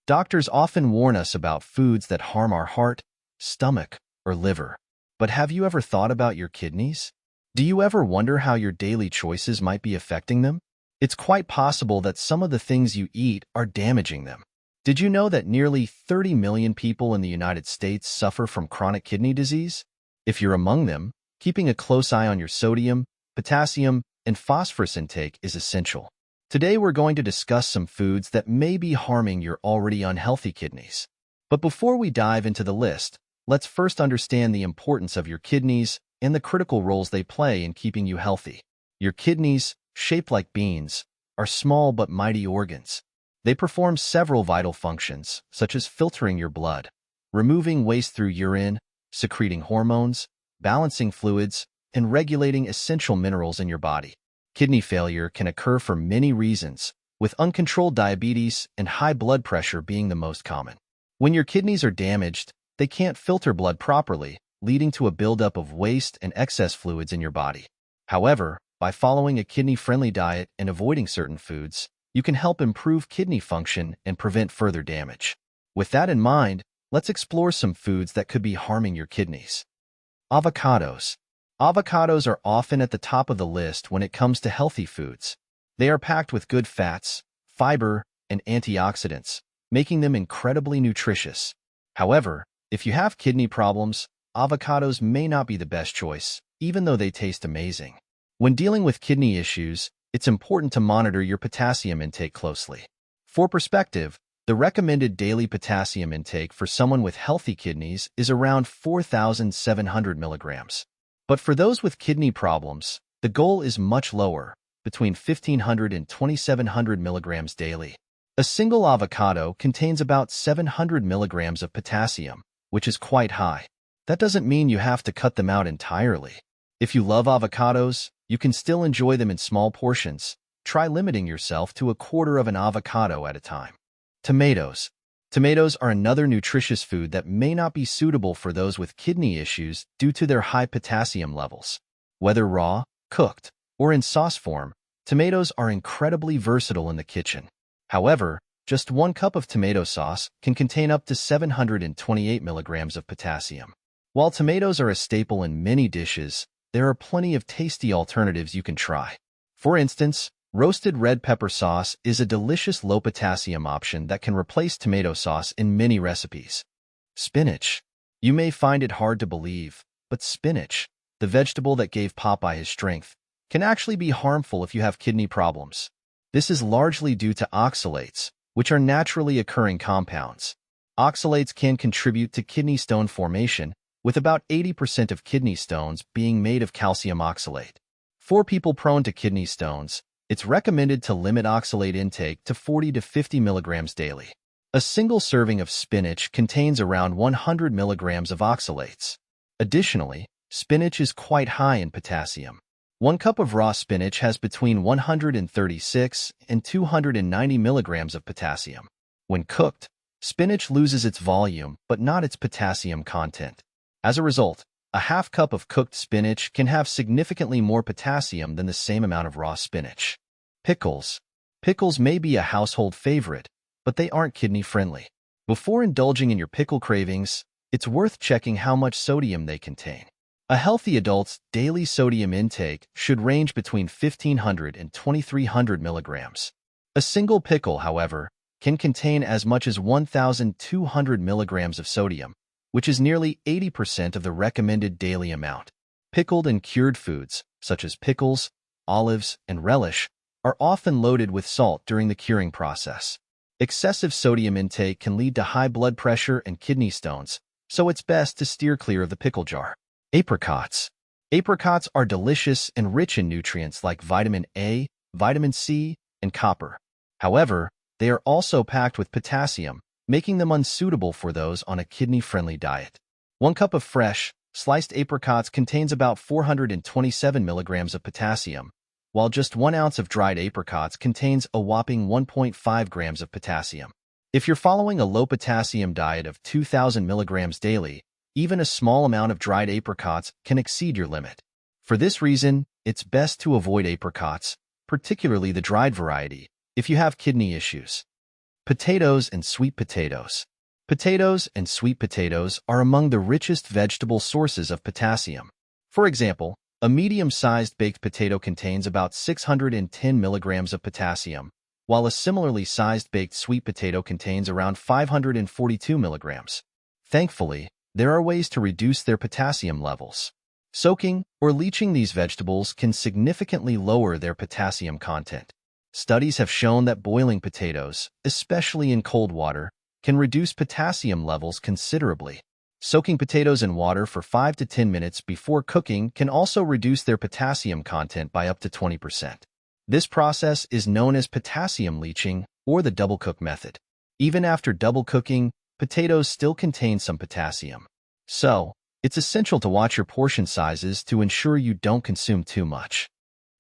Doctors often warn us about foods that harm our heart, stomach, or liver. But have you ever thought about your kidneys? Do you ever wonder how your daily choices might be affecting them? It's quite possible that some of the things you eat are damaging them. Did you know that nearly 30 million people in the United States suffer from chronic kidney disease? If you're among them, keeping a close eye on your sodium, potassium, and phosphorus intake is essential. Today we're going to discuss some foods that may be harming your already unhealthy kidneys. But before we dive into the list, let's first understand the importance of your kidneys and the critical roles they play in keeping you healthy. Your kidneys, shaped like beans, are small but mighty organs. They perform several vital functions, such as filtering your blood, removing waste through urine, secreting hormones, balancing fluids, and regulating essential minerals in your body. Kidney failure can occur for many reasons, with uncontrolled diabetes and high blood pressure being the most common. When your kidneys are damaged, they can't filter blood properly, leading to a buildup of waste and excess fluids in your body. However, by following a kidney-friendly diet and avoiding certain foods, you can help improve kidney function and prevent further damage. With that in mind, let's explore some foods that could be harming your kidneys. Avocados. Avocados are often at the top of the list when it comes to healthy foods. They are packed with good fats, fiber, and antioxidants, making them incredibly nutritious. However, if you have kidney problems, avocados may not be the best choice, even though they taste amazing. When dealing with kidney issues, it's important to monitor your potassium intake closely. For perspective, the recommended daily potassium intake for someone with healthy kidneys is around 4,700 milligrams. But for those with kidney problems, the goal is much lower, between 1,500 and 2,700 milligrams daily. A single avocado contains about 700 milligrams of potassium, which is quite high. That doesn't mean you have to cut them out entirely. If you love avocados, you can still enjoy them in small portions. Try limiting yourself to a quarter of an avocado at a time. Tomatoes. Tomatoes are another nutritious food that may not be suitable for those with kidney issues due to their high potassium levels. Whether raw, cooked, or in sauce form, tomatoes are incredibly versatile in the kitchen. However, just 1 cup of tomato sauce can contain up to 728 milligrams of potassium. While tomatoes are a staple in many dishes, there are plenty of tasty alternatives you can try. For instance, roasted red pepper sauce is a delicious low-potassium option that can replace tomato sauce in many recipes. Spinach. You may find it hard to believe, but spinach, the vegetable that gave Popeye his strength, can actually be harmful if you have kidney problems. This is largely due to oxalates, which are naturally occurring compounds. Oxalates can contribute to kidney stone formation, with about 80% of kidney stones being made of calcium oxalate. For people prone to kidney stones, it's recommended to limit oxalate intake to 40 to 50 milligrams daily. A single serving of spinach contains around 100 milligrams of oxalates. Additionally, spinach is quite high in potassium. 1 cup of raw spinach has between 136 and 290 milligrams of potassium. When cooked, spinach loses its volume but not its potassium content. As a result, a half cup of cooked spinach can have significantly more potassium than the same amount of raw spinach. Pickles. Pickles may be a household favorite, but they aren't kidney-friendly. Before indulging in your pickle cravings, it's worth checking how much sodium they contain. A healthy adult's daily sodium intake should range between 1,500 and 2,300 milligrams. A single pickle, however, can contain as much as 1,200 milligrams of sodium, which is nearly 80% of the recommended daily amount. Pickled and cured foods, such as pickles, olives, and relish, are often loaded with salt during the curing process. Excessive sodium intake can lead to high blood pressure and kidney stones, so it's best to steer clear of the pickle jar. Apricots. Apricots are delicious and rich in nutrients like vitamin A, vitamin C, and copper. However, they are also packed with potassium, making them unsuitable for those on a kidney-friendly diet. 1 cup of fresh, sliced apricots contains about 427 milligrams of potassium, while just 1 ounce of dried apricots contains a whopping 1.5 grams of potassium. If you're following a low-potassium diet of 2,000 milligrams daily, even a small amount of dried apricots can exceed your limit. For this reason, it's best to avoid apricots, particularly the dried variety, if you have kidney issues. Potatoes and sweet potatoes. Potatoes and sweet potatoes are among the richest vegetable sources of potassium. For example, a medium-sized baked potato contains about 610 milligrams of potassium, while a similarly sized baked sweet potato contains around 542 milligrams. Thankfully, there are ways to reduce their potassium levels. Soaking or leaching these vegetables can significantly lower their potassium content. Studies have shown that boiling potatoes, especially in cold water, can reduce potassium levels considerably. Soaking potatoes in water for 5 to 10 minutes before cooking can also reduce their potassium content by up to 20%. This process is known as potassium leaching or the double cook method. Even after double cooking, potatoes still contain some potassium. So, it's essential to watch your portion sizes to ensure you don't consume too much.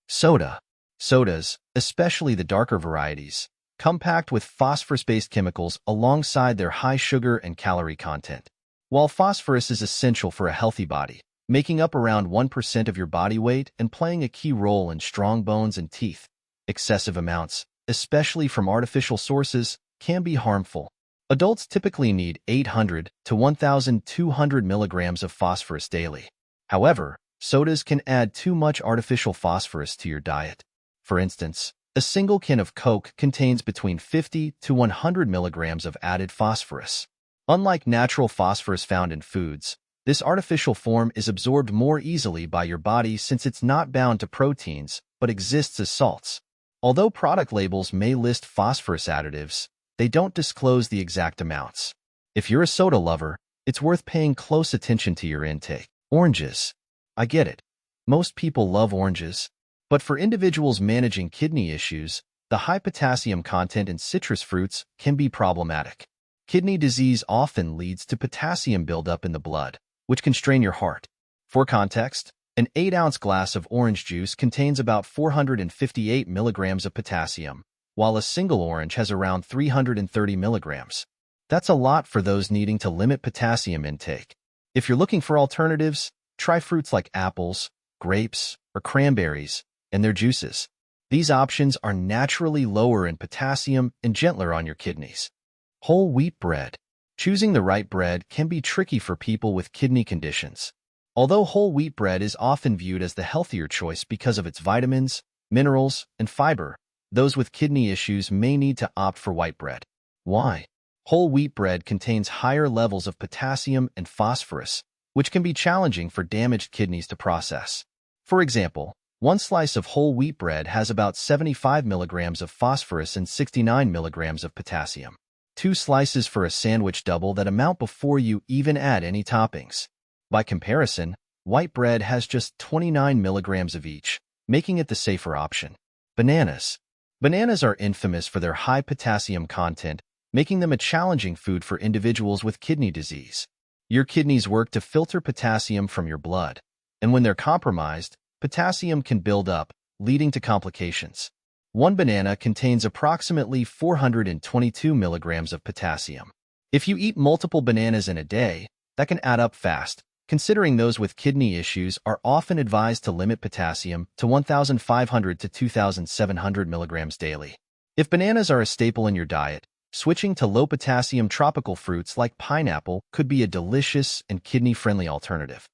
Soda. Sodas, especially the darker varieties, come packed with phosphorus-based chemicals alongside their high sugar and calorie content. While phosphorus is essential for a healthy body, making up around 1% of your body weight and playing a key role in strong bones and teeth, excessive amounts, especially from artificial sources, can be harmful. Adults typically need 800 to 1,200 milligrams of phosphorus daily. However, sodas can add too much artificial phosphorus to your diet. For instance, a single can of Coke contains between 50 to 100 milligrams of added phosphorus. Unlike natural phosphorus found in foods, this artificial form is absorbed more easily by your body since it's not bound to proteins but exists as salts. Although product labels may list phosphorus additives, they don't disclose the exact amounts. If you're a soda lover, it's worth paying close attention to your intake. Oranges. I get it. Most people love oranges. But for individuals managing kidney issues, the high potassium content in citrus fruits can be problematic. Kidney disease often leads to potassium buildup in the blood, which can strain your heart. For context, an 8-ounce glass of orange juice contains about 458 milligrams of potassium, while a single orange has around 330 milligrams. That's a lot for those needing to limit potassium intake. If you're looking for alternatives, try fruits like apples, grapes, or cranberries, and their juices. These options are naturally lower in potassium and gentler on your kidneys. Whole wheat bread. Choosing the right bread can be tricky for people with kidney conditions. Although whole wheat bread is often viewed as the healthier choice because of its vitamins, minerals, and fiber, those with kidney issues may need to opt for white bread. Why? Whole wheat bread contains higher levels of potassium and phosphorus, which can be challenging for damaged kidneys to process. For example, one slice of whole wheat bread has about 75 milligrams of phosphorus and 69 milligrams of potassium. 2 slices for a sandwich double that amount before you even add any toppings. By comparison, white bread has just 29 milligrams of each, making it the safer option. Bananas. Bananas are infamous for their high potassium content, making them a challenging food for individuals with kidney disease. Your kidneys work to filter potassium from your blood, and when they're compromised, potassium can build up, leading to complications. One banana contains approximately 422 milligrams of potassium. If you eat multiple bananas in a day, that can add up fast. Considering those with kidney issues are often advised to limit potassium to 1,500 to 2,700 milligrams daily. If bananas are a staple in your diet, switching to low-potassium tropical fruits like pineapple could be a delicious and kidney-friendly alternative.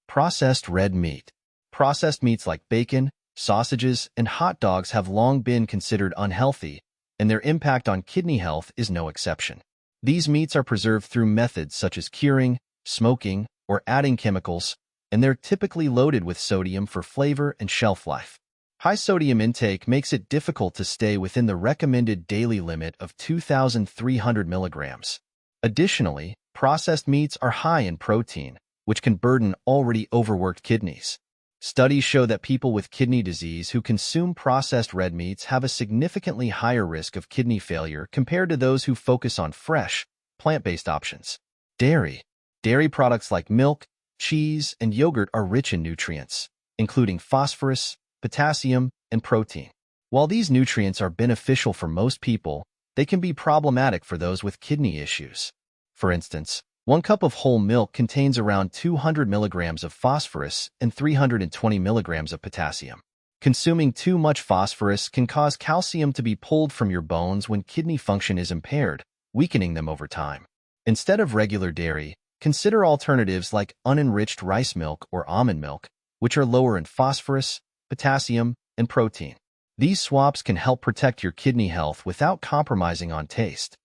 Processed red meat. Processed meats like bacon, sausages, and hot dogs have long been considered unhealthy, and their impact on kidney health is no exception. These meats are preserved through methods such as curing, smoking, or adding chemicals, and they're typically loaded with sodium for flavor and shelf life. High sodium intake makes it difficult to stay within the recommended daily limit of 2,300 milligrams. Additionally, processed meats are high in protein, which can burden already overworked kidneys. Studies show that people with kidney disease who consume processed red meats have a significantly higher risk of kidney failure compared to those who focus on fresh, plant-based options. Dairy. Dairy products like milk, cheese, and yogurt are rich in nutrients, including phosphorus, potassium, and protein. While these nutrients are beneficial for most people, they can be problematic for those with kidney issues. For instance, 1 cup of whole milk contains around 200 milligrams of phosphorus and 320 milligrams of potassium. Consuming too much phosphorus can cause calcium to be pulled from your bones when kidney function is impaired, weakening them over time. Instead of regular dairy, consider alternatives like unenriched rice milk or almond milk, which are lower in phosphorus, potassium, and protein. These swaps can help protect your kidney health without compromising on taste.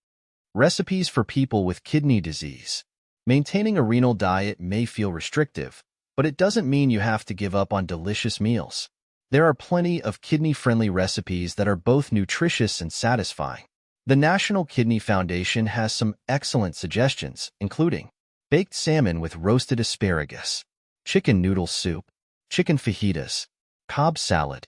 Recipes for people with kidney disease. Maintaining a renal diet may feel restrictive, but it doesn't mean you have to give up on delicious meals. There are plenty of kidney-friendly recipes that are both nutritious and satisfying. The National Kidney Foundation has some excellent suggestions, including baked salmon with roasted asparagus, chicken noodle soup, chicken fajitas, Cobb salad,